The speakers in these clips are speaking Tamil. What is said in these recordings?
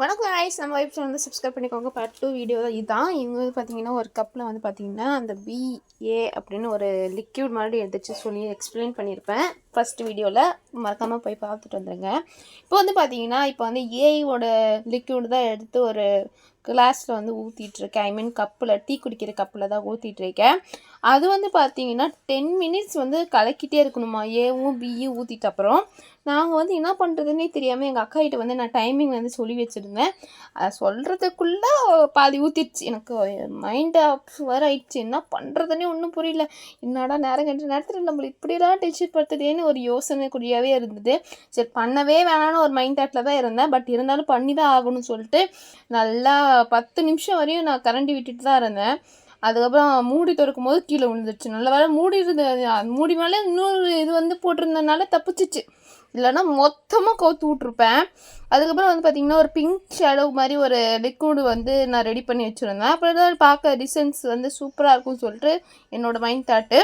வணக்கம் guys, நம்ம வைப் சேனல் வந்து சப்ஸ்கிரைப் பண்ணிக்கோங்க. பார்ட் 2 வீடியோ தான் இதுதான். இவங்க வந்து பார்த்தீங்கன்னா ஒரு கப்பில் வந்து பார்த்தீங்கன்னா அந்த BA அப்படின்னு ஒரு லிக்யூட் மாதிரி எடுத்துச்சு சொல்லி எக்ஸ்பிளைன் பண்ணியிருப்பேன் ஃபஸ்ட் வீடியோவில். மறக்காமல் போய் பார்த்துட்டு வந்துடுங்க. இப்போ வந்து பார்த்தீங்கன்னா இப்போ வந்து ஏஐயோட லிக்யூட் தான் எடுத்து ஒரு கிளாஸில் வந்து ஊற்றிட்டுருக்கேன். ஐ மீன் கப்பில், டீ குடிக்கிற கப்பில் தான் ஊற்றிட்டுருக்கேன். அது வந்து பார்த்தீங்கன்னா 10 மினிட்ஸ் வந்து கலக்கிட்டே இருக்கணுமா, ஏவும் பியும் ஊற்றிட்ட அப்புறம். நாங்கள் வந்து என்ன பண்ணுறதுன்னே தெரியாமல் எங்கள் அக்காகிட்ட வந்து நான் டைமிங் வந்து சொல்லி வச்சுருந்தேன். அதை சொல்கிறதுக்குள்ளே பாதி ஊற்றிடுச்சு. எனக்கு மைண்ட் ஆஃப் வேறு ஆயிடுச்சு. என்ன பண்ணுறதுன்னே ஒன்றும் புரியல. என்னடா நேரம் கண்டு நேரத்தில் நம்மளை இப்படிலாம் டென்ஷன் படுத்துதேன்னு ஒரு யோசனைக்குரியாவே இருந்தது. சரி பண்ணவே வேணான்னு ஒரு மைண்ட் தாட்டில் தான் இருந்தேன். பட் இருந்தாலும் பண்ணி தான் ஆகணும்னு சொல்லிட்டு நல்லா 10 நிமிஷம் வரையும் நான் கரண்டி விட்டுட்டு தான் இருந்தேன். அதுக்கப்புறம் மூடி திறக்கும் போது கீழே விழுந்துருச்சு. நல்ல வேலை மூடி இருந்தது, மூடி மேலே இன்னொரு இது வந்து போட்டிருந்ததுனால தப்பிச்சிச்சு. இல்லைன்னா மொத்தமாக கவுத்து விட்ருப்பேன். அதுக்கப்புறம் வந்து பார்த்திங்கன்னா ஒரு பிங்க் ஷேடோ மாதிரி ஒரு லிக்விடு வந்து நான் ரெடி பண்ணி வச்சுருந்தேன். அப்புறம் தான் பார்க்க டிசைன்ஸ் வந்து சூப்பராக இருக்கும்னு சொல்லிட்டு என்னோடய மைண்ட் தாட்டு.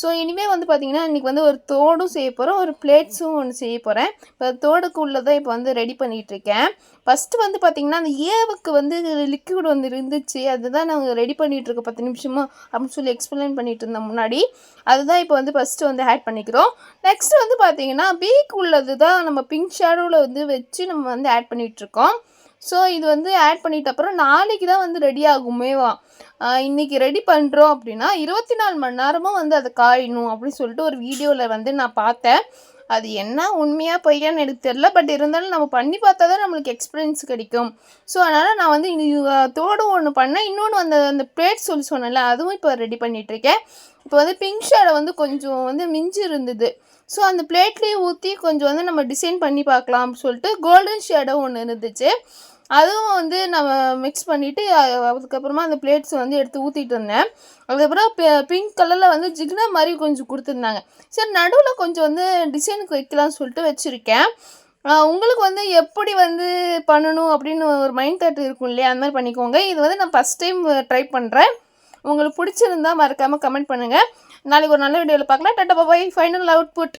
ஸோ இனிமேல் வந்து பார்த்திங்கன்னா இன்றைக்கி வந்து ஒரு தோடும் செய்ய போகிறேன், ஒரு பிளேட்ஸும் ஒன்று செய்ய போகிறேன். இப்போ தோடுக்கு உள்ளதான் இப்போ வந்து ரெடி பண்ணிகிட்ருக்கேன். ஃபஸ்ட்டு வந்து பார்த்திங்கன்னா அந்த ஏவுக்கு வந்து லிக்விட் வந்து இருந்துச்சு, அதுதான் நாங்கள் ரெடி பண்ணிகிட்ருக்கோம் 10 நிமிஷமாக அப்படின்னு சொல்லி எக்ஸ்பிளைன் பண்ணிகிட்டு இருந்தேன் முன்னாடி. அதுதான் இப்போ வந்து ஃபஸ்ட்டு வந்து ஆட் பண்ணிக்கிறோம். நெக்ஸ்ட்டு வந்து பார்த்திங்கன்னா பீக் உள்ளது தான் நம்ம பிங்க் ஷேடோவில் வந்து வச்சு நம்ம வந்து ஆட் பண்ணிகிட்ருக்கோம். ஸோ இது வந்து ஆட் பண்ணிட்ட அப்புறம் நாளைக்கு தான் வந்து ரெடி ஆகுமேவா. இன்றைக்கி ரெடி பண்ணுறோம் அப்படின்னா 24 மணி நேரமும் வந்து அதை காயணும் அப்படின்னு சொல்லிட்டு ஒரு வீடியோவில் வந்து நான் பார்த்தேன். அது என்ன உண்மையாக பொய்யான்னு எனக்கு தெரில. பட் இருந்தாலும் நம்ம பண்ணி பார்த்தா தான் நம்மளுக்கு எக்ஸ்பீரியன்ஸ் கிடைக்கும். ஸோ அதனால் நான் வந்து தோடு ஒன்று பண்ணேன். இன்னொன்று அந்த பிளேட் சொல்லி சொன்னேன்ல, அதுவும் இப்போ ரெடி பண்ணிகிட்ருக்கேன். இப்போ வந்து பிங்க் ஷேடை வந்து கொஞ்சம் வந்து மிஞ்சி இருந்தது. ஸோ அந்த பிளேட்லேயே ஊற்றி கொஞ்சம் வந்து நம்ம டிசைன் பண்ணி பார்க்கலாம் அப்படின்னு சொல்லிட்டு கோல்டன் ஷேடோ ஒன்று இருந்துச்சு. அதுவும் வந்து நம்ம மிக்ஸ் பண்ணிவிட்டு அதுக்கப்புறமா அந்த பிளேட்ஸ் வந்து எடுத்து ஊற்றிட்டு இருந்தேன். அதுக்கப்புறம் பிங்க் கலரில் வந்து ஜிக்னா மாதிரி கொஞ்சம் கொடுத்துருந்தாங்க. சரி நடுவில் கொஞ்சம் வந்து டிசைனுக்கு வைக்கலாம்னு சொல்லிட்டு வச்சுருக்கேன். உங்களுக்கு வந்து எப்படி வந்து பண்ணணும் அப்படின்னு ஒரு மைண்ட் தாட் இருக்கும் இல்லையா, அந்த மாதிரி பண்ணிக்கோங்க. இது வந்து நான் ஃபஸ்ட் டைம் ட்ரை பண்ணுறேன். உங்களுக்கு பிடிச்சிருந்தா மறக்காமல் கமெண்ட் பண்ணுங்கள். நாளைக்கு ஒரு நல்ல வீடியோவில் பார்க்கலாம். Tata bye. Final output.